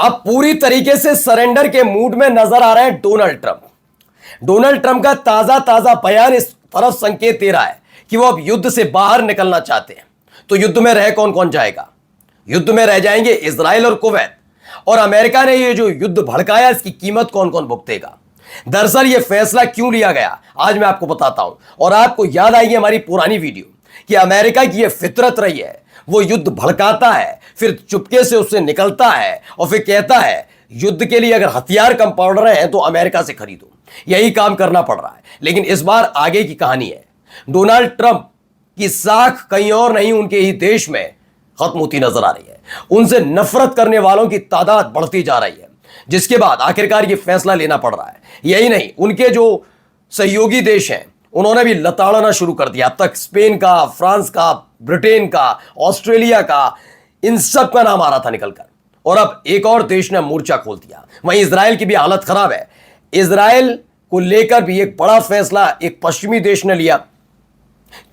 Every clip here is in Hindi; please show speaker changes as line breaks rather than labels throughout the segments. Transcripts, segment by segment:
अब पूरी तरीके से सरेंडर के मूड में नजर आ रहे हैं डोनाल्ड ट्रंप। डोनाल्ड ट्रंप का ताजा ताजा बयान इस तरफ संकेत दे रहा है कि वो अब युद्ध से बाहर निकलना चाहते हैं। तो युद्ध में रह कौन कौन जाएगा? युद्ध में रह जाएंगे इजराइल और कुवैत। और अमेरिका ने ये जो युद्ध भड़काया, इसकी कीमत कौन कौन भुगतेगा? दरअसल ये फैसला क्यों लिया गया, आज मैं आपको बताता हूं। और आपको याद आएगी हमारी पुरानी वीडियो कि अमेरिका की ये फितरत रही है, वो युद्ध भड़काता है, फिर चुपके से उससे निकलता है और फिर कहता है युद्ध के लिए अगर हथियार कम पड़ रहे हैं तो अमेरिका से खरीदो। यही काम करना पड़ रहा है। लेकिन इस बार आगे की कहानी है। डोनाल्ड ट्रंप की साख कहीं और नहीं, उनके ही देश में खत्म होती नजर आ रही है। उनसे नफरत करने वालों की तादाद बढ़ती जा रही है, जिसके बाद आखिरकार ये फैसला लेना पड़ रहा है। यही नहीं, उनके जो सहयोगी देश हैं उन्होंने भी लताड़ना शुरू कर दिया। अब तक स्पेन का, फ्रांस का, ब्रिटेन का, ऑस्ट्रेलिया का, इन सब का नाम आ रहा था निकलकर, और अब एक और देश ने मोर्चा खोल दिया। वहीं इजराइल की भी हालत खराब है। इजराइल को लेकर भी एक बड़ा फैसला एक पश्चिमी देश ने लिया।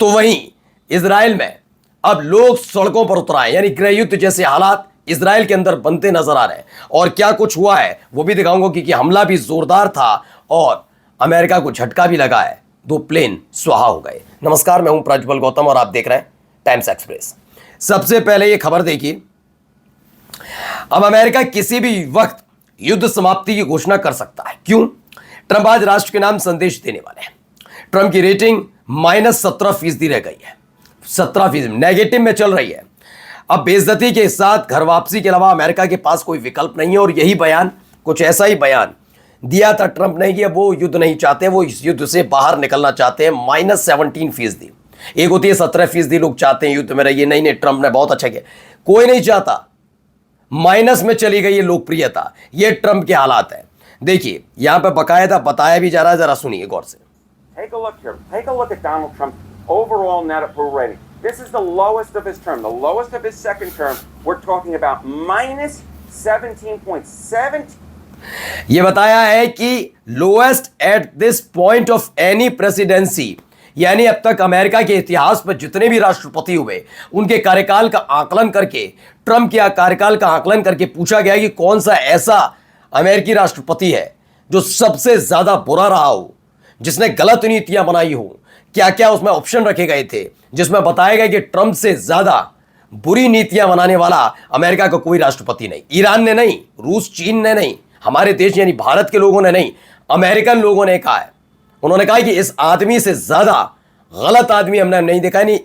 तो वहीं इजराइल में अब लोग सड़कों पर उतर आए, यानी गृह युद्ध जैसे हालात इजराइल के अंदर बनते नजर आ रहे हैं। और क्या कुछ हुआ है वो भी दिखाऊंगा, क्योंकि हमला भी जोरदार था और अमेरिका को झटका भी लगा है। 2 प्लेन स्वाहा हो गए। नमस्कार, मैं हूं प्रज्वल गौतम और आप देख रहे हैं टाइम्स एक्सप्रेस। सबसे पहले ये खबर देखिए, अब अमेरिका किसी भी वक्त युद्ध समाप्ति की घोषणा कर सकता है। क्यों? ट्रंप आज राष्ट्र के नाम संदेश देने वाले हैं। ट्रंप की रेटिंग -17% रह गई है। 17% नेगेटिव में चल रही है। अब बेइज्जती के साथ घर वापसी के अलावा अमेरिका के पास कोई विकल्प नहीं है। और यही बयान, कुछ ऐसा ही बयान दिया था ट्रंप ने कि वो युद्ध नहीं चाहते, वो इस युद्ध से बाहर निकलना चाहते हैं। -17%। एक होती है 17% लोग चाहते हैं युद्ध में रहिए। नहीं, ट्रंप ने बहुत अच्छा किया। कोई नहीं चाहता, माइनस में चली गई ये लोकप्रियता। ये ट्रंप के हालात है। देखिए यहां पे बकायदा बताया भी जा रहा है, जरा सुनिए गौर से।
Take a look here. Take a look at Donald Trump's overall net approval rating. This is the lowest of his term, the lowest of his second term. We're talking about -17.7.
ये बताया है कि lowest at this point of any presidency, यानी अब तक अमेरिका के इतिहास में जितने भी राष्ट्रपति हुए उनके कार्यकाल का आकलन करके, ट्रंप के कार्यकाल का आकलन करके पूछा गया कि कौन सा ऐसा अमेरिकी राष्ट्रपति है जो सबसे ज्यादा बुरा रहा हो, जिसने गलत नीतियां बनाई हो। क्या क्या उसमें ऑप्शन रखे गए थे, जिसमें बताया गया कि ट्रंप से ज्यादा बुरी नीतियां बनाने वाला अमेरिका का कोई राष्ट्रपति नहीं। ईरान ने नहीं, रूस चीन ने नहीं, हमारे देश यानी भारत के लोगों ने नहीं, अमेरिकन लोगों ने कहा है। उन्होंने कहा कि इस आदमी से ज्यादा गलत आदमी हमने नहीं देखा। नहीं,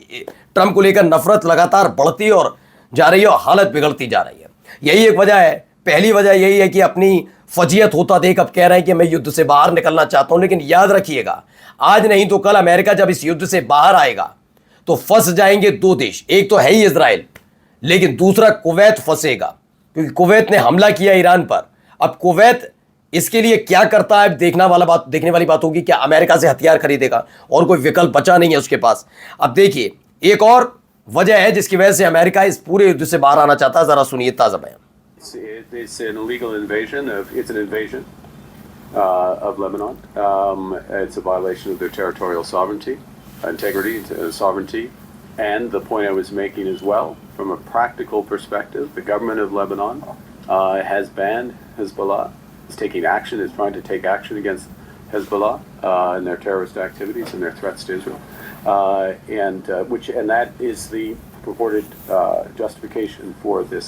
ट्रंप को लेकर नफरत लगातार बढ़ती और जा रही है और हालत बिगड़ती जा रही है। यही एक वजह है। पहली वजह यही है कि अपनी फजीयत होता देख अब कह रहे हैं कि मैं युद्ध से बाहर निकलना चाहता हूं। लेकिन याद रखिएगा, आज नहीं तो कल अमेरिका जब इस युद्ध से बाहर आएगा तो फंस जाएंगे 2 देश। एक तो है ही इजराइल, लेकिन दूसरा कुवैत फंसेगा, क्योंकि कुवैत ने हमला किया ईरान पर। अब कुवैत इसके लिए क्या करता है देखने वाली बात होगी। क्या अमेरिका से हथियार खरीदेगा? और कोई विकल्प बचा नहीं है उसके पास। अब देखिए एक और वजह है जिसकी वजह से अमेरिका इस पूरे युद्ध से बाहर आना चाहता है। जरा सुनिए ताजा बयान।
It's an illegal invasion. It's an invasion of Lebanon. It's a violation of their territorial sovereignty, integrity, sovereignty. And the point I was making as well, from a practical perspective, the government of Lebanon has banned Hezbollah. It's taking action. It's trying to take action against Hezbollah and their terrorist activities and their threats to Israel. And that is the purported justification for this.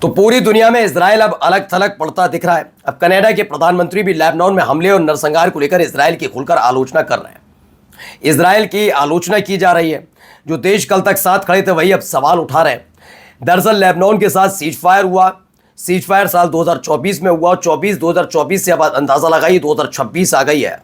तो पूरी दुनिया में इजराइल अब अलग थलग पड़ता दिख रहा है। अब कनाडा के प्रधानमंत्री भी लेबनान में हमले और नरसंहार को लेकर इजराइल की खुलकर आलोचना कर रहे हैं। इजराइल की आलोचना की जा रही है। जो देश कल तक साथ खड़े थे वही अब सवाल उठा रहे हैं। दरअसल लेबनान के साथ सीज फायर हुआ। सीज फायर साल 2024 में हुआ। 2024 से अब अंदाजा लगाइए 2026 आ गई है।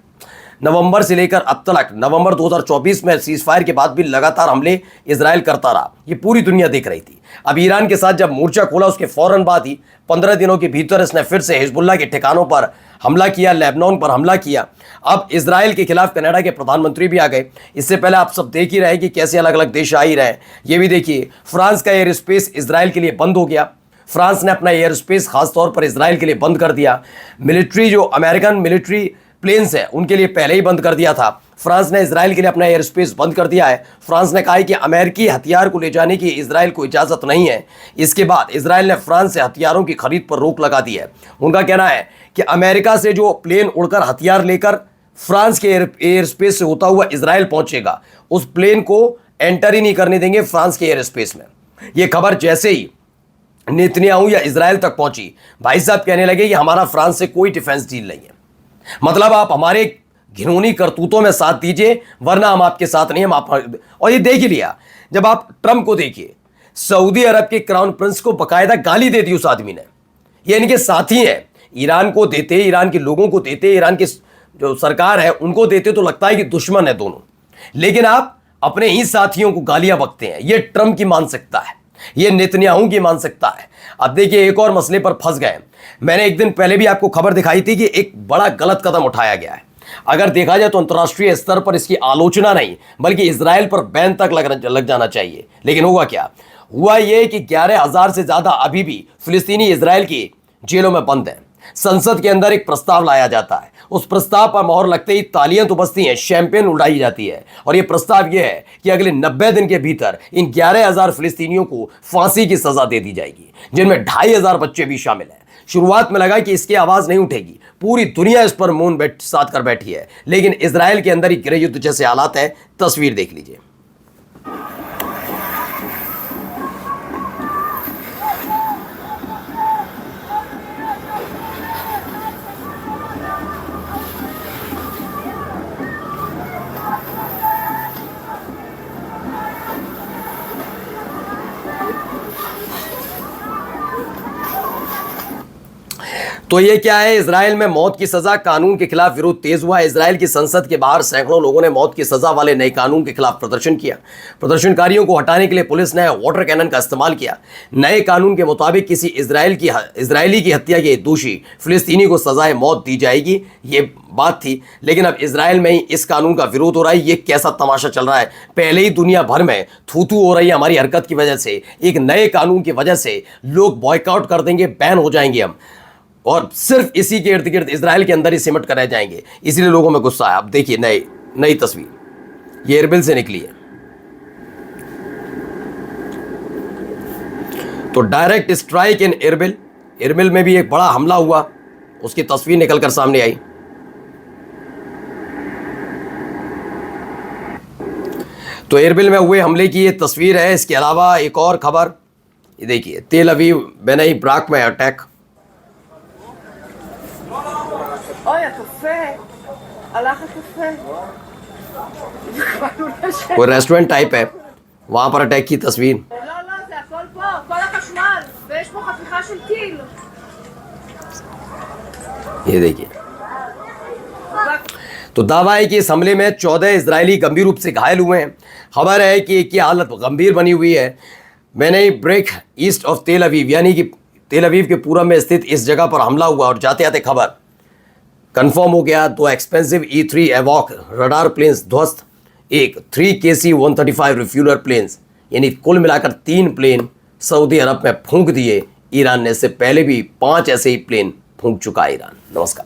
नवंबर से लेकर अब तक, नवंबर 2024 में सीज फायर के बाद भी लगातार हमले इजराइल करता रहा। ये पूरी दुनिया देख रही थी। अब ईरान के साथ जब मोर्चा खोला उसके फौरन बाद ही 15 दिनों के भीतर इसने फिर से हिजबुल्लाह के ठिकानों पर हमला किया, लेबनान पर हमला किया। अब इजराइल के खिलाफ कनाडा के प्रधानमंत्री भी आ गए। इससे पहले आप सब देख ही रहे कि कैसे अलग अलग देश आ ही रहे। ये भी देखिए, फ्रांस का एयर स्पेस इजराइल के लिए बंद हो गया। फ्रांस ने अपना एयर स्पेस खासतौर पर इजराइल के लिए बंद कर दिया। मिलिट्री, जो अमेरिकन मिलिट्री प्लेन्स हैं उनके लिए पहले ही बंद कर दिया था। फ्रांस ने इसराइल के लिए अपना एयर स्पेस बंद कर दिया है। फ्रांस ने कहा है कि अमेरिकी हथियार को ले जाने की इसराइल को इजाज़त नहीं है। इसके बाद इसराइल ने फ्रांस से हथियारों की खरीद पर रोक लगा दी है। उनका कहना है कि अमेरिका से जो प्लेन उड़कर हथियार लेकर फ्रांस के एयर स्पेस से होता हुआ इसराइल पहुंचेगा, उस प्लेन को एंटर ही नहीं करने देंगे फ्रांस के एयर स्पेस में। यह खबर जैसे ही नेतन्याहू या इसराइल तक पहुंची, भाई साहब कहने लगे कि हमारा फ्रांस से कोई डिफेंस डील नहीं है, मतलब आप हमारे घिनौनी करतूतों में साथ दीजिए वरना हम आपके साथ नहीं, हम आप। और ये देख ही लिया, जब आप ट्रंप को देखिए, सऊदी अरब के क्राउन प्रिंस को बकायदा गाली दे दी उस आदमी ने। ये इनके साथी हैं, ईरान को देते, ईरान के लोगों को देते, ईरान की जो सरकार है उनको देते, तो लगता है कि दुश्मन है दोनों। लेकिन आप अपने ही साथियों को गालियां बकते हैं। ये ट्रंप की मानसिकता है, ये नेतन्याहू की मानसिकता है। अब देखिए एक और मसले पर फंस गए। मैंने एक दिन पहले भी आपको खबर दिखाई थी कि एक बड़ा गलत कदम उठाया गया है। अगर देखा जाए तो अंतर्राष्ट्रीय स्तर पर इसकी आलोचना नहीं बल्कि इजराइल पर बैन तक लग जाना चाहिए। लेकिन हुआ क्या? हुआ यह कि 11,000 से ज्यादा अभी भी फिलिस्तीनी इजराइल की जेलों में बंद हैं। संसद के अंदर एक प्रस्ताव लाया जाता है, उस प्रस्ताव पर मोहर लगते ही तालियां तो बजती हैं, शैंपेन उड़ाई जाती है। और यह प्रस्ताव यह है कि अगले 90 दिन के भीतर इन 11,000 फिलिस्तीनियों को फांसी की सजा दे दी जाएगी, जिनमें 2,500 बच्चे भी शामिल हैं। शुरुआत में लगा कि इसकी आवाज नहीं उठेगी, पूरी दुनिया इस पर मौन साध कर बैठी है, लेकिन इजराइल के अंदर ही गृह युद्ध जैसे हालात है। तस्वीर देख लीजिए। तो ये क्या है? इजराइल में मौत की सजा, कानून के खिलाफ विरोध तेज हुआ। इजराइल की संसद के बाहर सैकड़ों लोगों ने मौत की सजा वाले नए कानून के खिलाफ प्रदर्शन किया। प्रदर्शनकारियों को हटाने के लिए पुलिस ने वाटर कैनन का इस्तेमाल किया। नए कानून के मुताबिक किसी इजरायली की हत्या के दोषी फिलिस्तीनी को सजाए मौत दी जाएगी, ये बात थी। लेकिन अब इजराइल में ही इस कानून का विरोध हो रहा है। ये कैसा तमाशा चल रहा है? पहले ही दुनिया भर में थू हो रही है हमारी हरकत की वजह से, एक नए कानून की वजह से लोग बॉयकॉट कर देंगे, बैन हो जाएंगे हम, और सिर्फ इसी के इर्द गिर्द इजराइल के अंदर ही सिमट कर रह जाएंगे। इसलिए लोगों में गुस्सा है। अब देखिए नई तस्वीर, ये एरबिल से निकली है। तो डायरेक्ट स्ट्राइक इन एरबिल में भी एक बड़ा हमला हुआ, उसकी तस्वीर निकलकर सामने आई। तो एरबिल में हुए हमले की ये तस्वीर है। इसके अलावा एक और खबर, ये देखिए, तेल अवीव बेनई ब्राक में अटैक।
אוי, הקפה. הלך הקפה.
कोई रेस्टोरेंट टाइप है, वहां पर अटैक की तस्वीर।
לא, זה הכל פה, כל החשמל. ויש פה חתיכה של טיל.
ये देखिए, तो दावा है कि इस हमले में 14 इजरायली गंभीर रूप से घायल हुए हैं। खबर है कि एक की हालत गंभीर बनी हुई है। बेनई ब्रेक ईस्ट ऑफ तेल अवीव, यानी कि तेल अवीव के पूर्व में स्थित इस जगह पर हमला हुआ। और जाते जाते खबर कंफर्म हो गया, 2 एक्सपेंसिव E3 एवॉक रडार प्लेन्स ध्वस्त, एक 3 KC-135 रिफ्यूलर प्लेन्स, यानी कुल मिलाकर 3 प्लेन सऊदी अरब में फूंक दिए ईरान ने। इससे पहले भी 5 ऐसे ही प्लेन फूंक चुका है ईरान। नमस्कार।